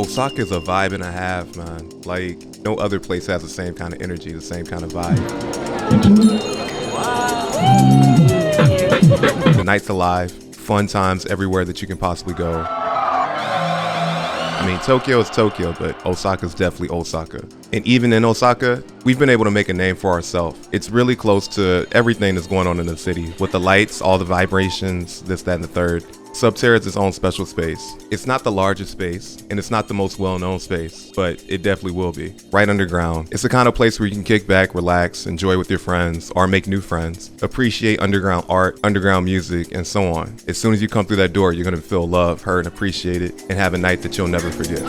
Osaka is a vibe and a half, man. Like, no other place has the same kind of energy, the same kind of vibe. The night's alive, fun times everywhere that you can possibly go. I mean, Tokyo is Tokyo, but Osaka's definitely Osaka. And even in Osaka, we've been able to make a name for ourselves. It's really close to everything that's going on in the city, with the lights, all the vibrations, this, that, and the third. Subterra is its own special space. It's not the largest space, and it's not the most well-known space, but it definitely will be. Right underground. It's the kind of place where you can kick back, relax, enjoy with your friends, or make new friends, appreciate underground art, underground music, and so on. As soon as you come through that door, you're gonna feel love, heard, and appreciated, and have a night that you'll never forget.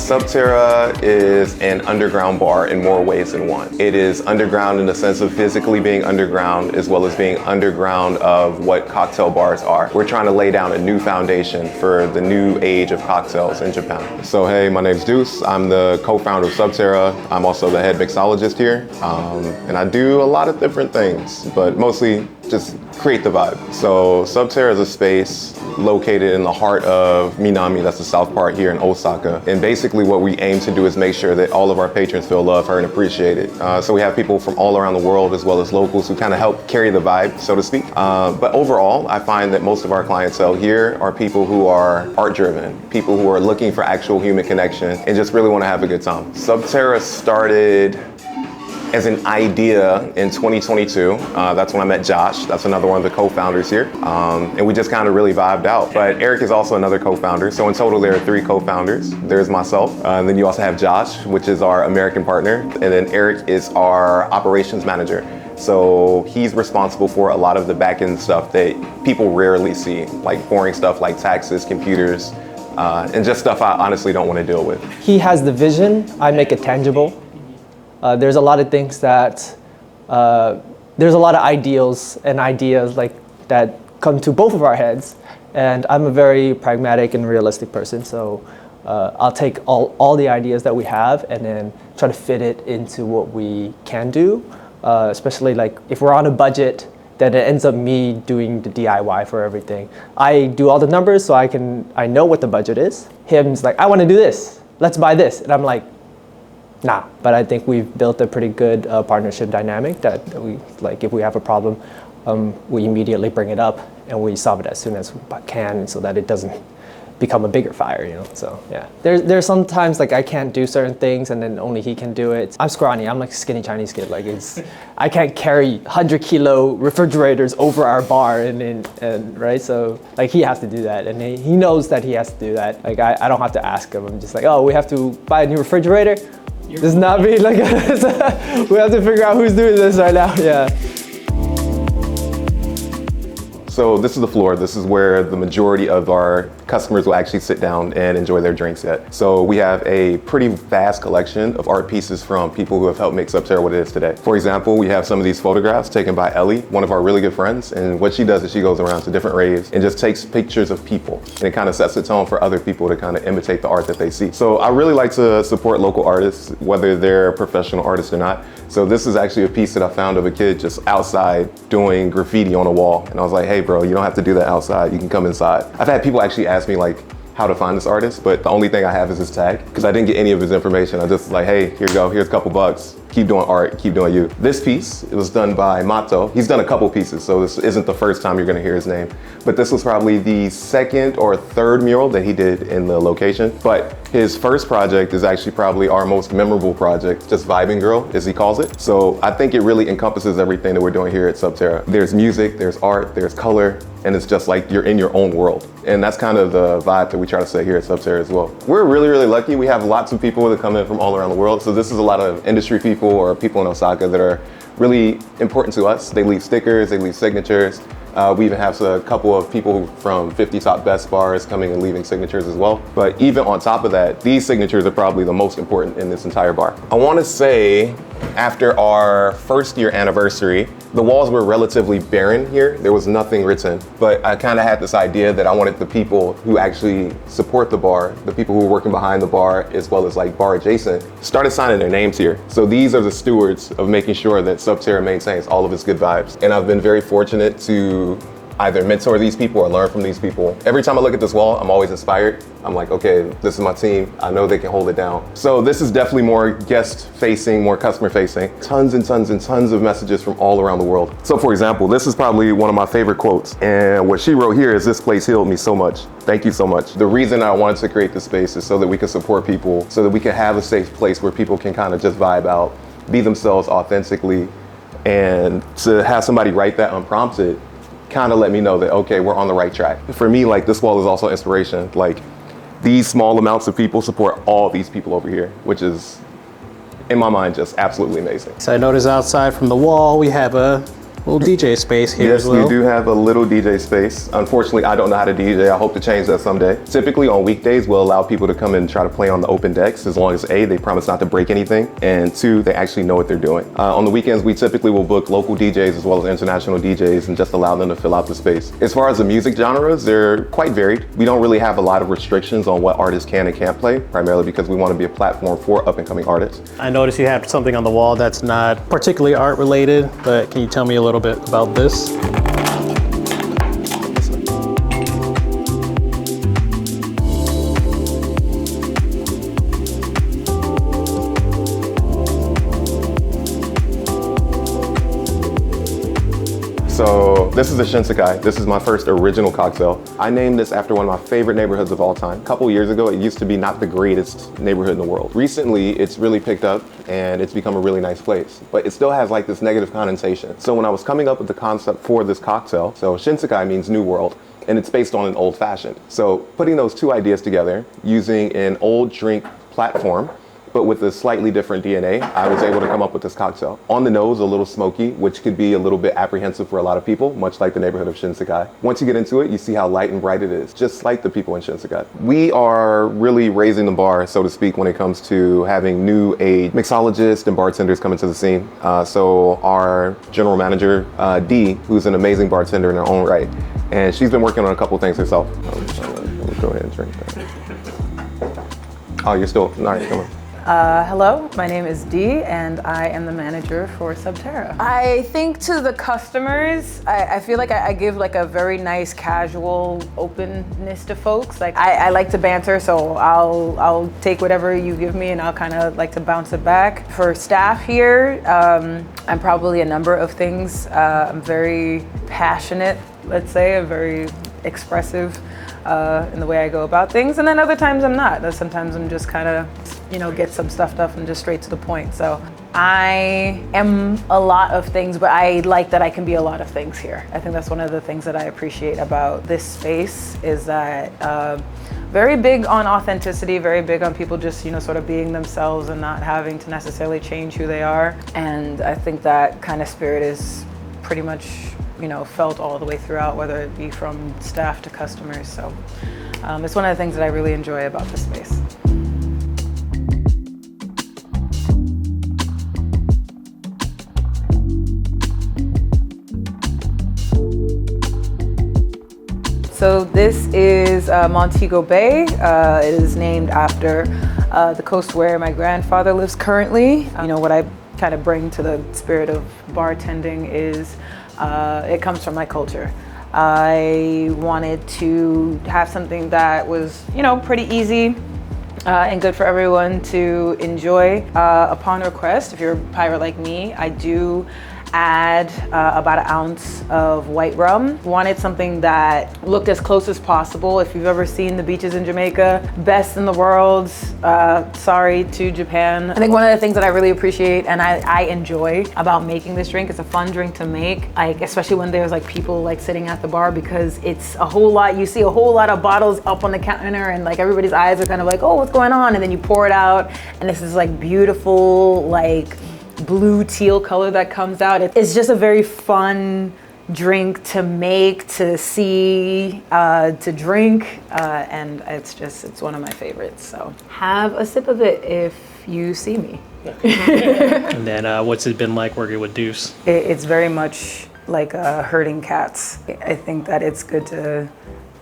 Subterra is an underground bar in more ways than one. It is underground in the sense of physically being underground, as well as being underground of what cocktail bars are. We're trying to lay down a new foundation for the new age of cocktails in Japan. So hey, my name's Deuce. I'm the co-founder of Subterra. I'm also the head mixologist here. And I do a lot of different things, but mostly just create the vibe. So Subterra is a space located in the heart of Minami, that's the south part here in Osaka. And basically what we aim to do is make sure that all of our patrons feel loved, heard, and appreciated. So we have people from all around the world, as well as locals, who kind of help carry the vibe, so to speak. But overall, I find that most of our clientele here are people who are art-driven, people who are looking for actual human connection and just really want to have a good time. Subterra started as an idea in 2022. That's when I met Josh. That's another one of the co-founders here. And we just kind of really vibed out. But Eric is also another co-founder. So in total, there are 3 co-founders. There's myself. And then you also have Josh, which is our American partner. And then Eric is our operations manager. So he's responsible for a lot of the back-end stuff that people rarely see, like boring stuff like taxes, computers, and just stuff I honestly don't want to deal with. He has the vision. I make it tangible. There's a lot of things that, there's a lot of ideals and ideas like that come to both of our heads. And I'm a very pragmatic and realistic person. So I'll take all the ideas that we have and then try to fit it into what we can do. Especially like if we're on a budget, then it ends up me doing the DIY for everything. I do all the numbers so I know what the budget is. Him's like, I want to do this. Let's buy this. And I'm like, nah, but I think we've built a pretty good partnership dynamic that we, like, if we have a problem, we immediately bring it up and we solve it as soon as we can so that it doesn't become a bigger fire, you know? So yeah, there's sometimes like I can't do certain things and then only he can do it. I'm scrawny, I'm like a skinny Chinese kid. Like I can't carry 100-kilo refrigerators over our bar and right? So like he has to do that and he knows that he has to do that. Like I don't have to ask him. I'm just like, oh, we have to buy a new refrigerator? Does not be like, we have to figure out who's doing this right now, yeah. So this is the floor. This is where the majority of our customers will actually sit down and enjoy their drinks at. So we have a pretty vast collection of art pieces from people who have helped make Subterra what it is today. For example, we have some of these photographs taken by Ellie, one of our really good friends. And what she does is she goes around to different raves and just takes pictures of people. And it kind of sets the tone for other people to kind of imitate the art that they see. So I really like to support local artists, whether they're professional artists or not. So this is actually a piece that I found of a kid just outside doing graffiti on a wall. And I was like, hey bro, you don't have to do that outside. You can come inside. I've had people actually ask me like how to find this artist, but the only thing I have is his tag because I didn't get any of his information. I just like, hey, here you go. Here's a couple bucks. Keep doing art, keep doing you. This piece, it was done by Mato. He's done a couple pieces, so this isn't the first time you're gonna hear his name. But this was probably the 2nd or 3rd mural that he did in the location. But his first project is actually probably our most memorable project, just Vibing Girl, as he calls it. So I think it really encompasses everything that we're doing here at Subterra. There's music, there's art, there's color, and it's just like you're in your own world. And that's kind of the vibe that we try to set here at Subterra as well. We're really, really lucky. We have lots of people that come in from all around the world. So this is a lot of industry people or people in Osaka that are really important to us. They leave stickers, they leave signatures. We even have a couple of people from 50 Top Best bars coming and leaving signatures as well. But even on top of that, these signatures are probably the most important in this entire bar. I want to say after our 1st year anniversary, the walls were relatively barren here. There was nothing written, but I kind of had this idea that I wanted the people who actually support the bar, the people who are working behind the bar, as well as like bar adjacent, started signing their names here. So these are the stewards of making sure that Subterra maintains all of its good vibes. And I've been very fortunate to either mentor these people or learn from these people. Every time I look at this wall, I'm always inspired. I'm like, okay, this is my team. I know they can hold it down. So this is definitely more guest facing, more customer facing. Tons and tons and tons of messages from all around the world. So for example, this is probably one of my favorite quotes. And what she wrote here is, "This place healed me so much. Thank you so much." The reason I wanted to create this space is so that we could support people, so that we could have a safe place where people can kind of just vibe out, be themselves authentically. And to have somebody write that unprompted kind of let me know that, okay, we're on the right track. For me, like, this wall is also inspiration. Like, these small amounts of people support all these people over here, which is, in my mind, just absolutely amazing. So I noticed outside from the wall, we have a little DJ space here as well. Yes, we do have a little DJ space. Unfortunately, I don't know how to DJ. I hope to change that someday. Typically on weekdays, we'll allow people to come and try to play on the open decks, as long as A, they promise not to break anything, and 2, they actually know what they're doing. On the weekends, we typically will book local DJs as well as international DJs and just allow them to fill out the space. As far as the music genres, they're quite varied. We don't really have a lot of restrictions on what artists can and can't play, primarily because we want to be a platform for up and coming artists. I noticed you have something on the wall that's not particularly art related, but can you tell me a little bit about this? So this is a Shinsekai. This is my first original cocktail. I named this after one of my favorite neighborhoods of all time. A couple years ago, it used to be not the greatest neighborhood in the world. Recently, it's really picked up and it's become a really nice place, but it still has like this negative connotation. So when I was coming up with the concept for this cocktail, so Shinsekai means new world, and it's based on an old fashioned. So putting those two ideas together, using an old drink platform, but with a slightly different DNA, I was able to come up with this cocktail. On the nose, a little smoky, which could be a little bit apprehensive for a lot of people, much like the neighborhood of Shinsekai. Once you get into it, you see how light and bright it is, just like the people in Shinsekai. We are really raising the bar, so to speak, when it comes to having new age mixologists and bartenders come into the scene. So our general manager, Dee, who's an amazing bartender in her own right, and she's been working on a couple things herself. Let me go ahead and drink that. Oh, you're still, all right, come on. Hello, my name is Dee, and I am the manager for Subterra. I think to the customers, I feel like I give like a very nice casual openness to folks. Like I like to banter, so I'll take whatever you give me and I'll kind of like to bounce it back. For staff here, I'm probably a number of things. I'm very passionate, let's say. I'm very expressive in the way I go about things, and then other times I'm not. Sometimes I'm just kind of, get some stuff and just straight to the point. So I am a lot of things, but I like that I can be a lot of things here. I think that's one of the things that I appreciate about this space, is that very big on authenticity, very big on people just, sort of being themselves and not having to necessarily change who they are. And I think that kind of spirit is pretty much felt all the way throughout, whether it be from staff to customers. So it's one of the things that I really enjoy about this space. So this is Montego Bay. It is named after the coast where my grandfather lives currently. What I kind of bring to the spirit of bartending is it comes from my culture. I wanted to have something that was, pretty easy and good for everyone to enjoy. Upon request, if you're a pirate like me, I do add about 1 ounce of white rum. Wanted something that looked as close as possible. If you've ever seen the beaches in Jamaica, best in the world, sorry to Japan. I think one of the things that I really appreciate and I enjoy about making this drink, it's a fun drink to make, like especially when there's like people like sitting at the bar, because it's a whole lot, you see a whole lot of bottles up on the counter and like everybody's eyes are kind of like, oh, what's going on? And then you pour it out and this is like beautiful, like blue teal color that comes out. It's just a very fun drink to make, to see, to drink, and it's one of my favorites. So have a sip of it if you see me. And then what's it been like working with Deuce? It's very much like herding cats. I think that it's good to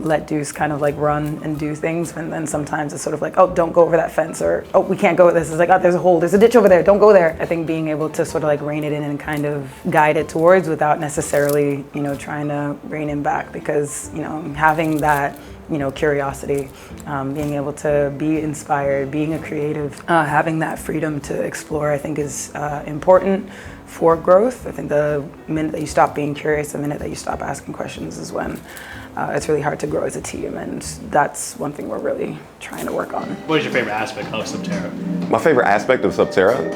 let Deuce kind of like run and do things, and then sometimes it's sort of like, oh, don't go over that fence, or oh, we can't go with this. It's like, oh, there's a hole, there's a ditch over there, don't go there. I think being able to sort of like rein it in and kind of guide it towards without necessarily, you know, trying to rein him back, because, you know, having that, you know, curiosity, being able to be inspired, being a creative, having that freedom to explore, I think is important for growth. I think the minute that you stop being curious, the minute that you stop asking questions is when it's really hard to grow as a team, and that's one thing we're really trying to work on. What is your favorite aspect of Subterra? My favorite aspect of Subterra,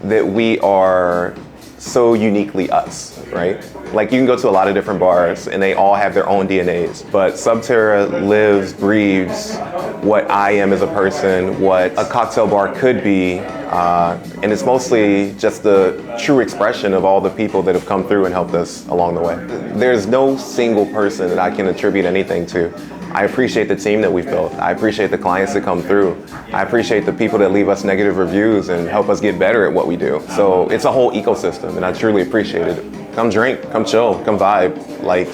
that we are so uniquely us, right? Like, you can go to a lot of different bars and they all have their own DNAs, but Subterra lives, breathes what I am as a person, what a cocktail bar could be, and it's mostly just the true expression of all the people that have come through and helped us along the way. There's no single person that I can attribute anything to. I appreciate the team that we've built. I appreciate the clients that come through. I appreciate the people that leave us negative reviews and help us get better at what we do. So it's a whole ecosystem, and I truly appreciate it. Come drink, come chill, come vibe. Like,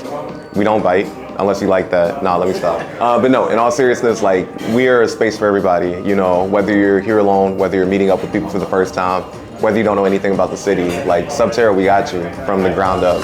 we don't bite unless you like that. Nah, let me stop. But no, in all seriousness, like, we are a space for everybody. You know, whether you're here alone, whether you're meeting up with people for the first time, whether you don't know anything about the city, like, Subterra, we got you from the ground up.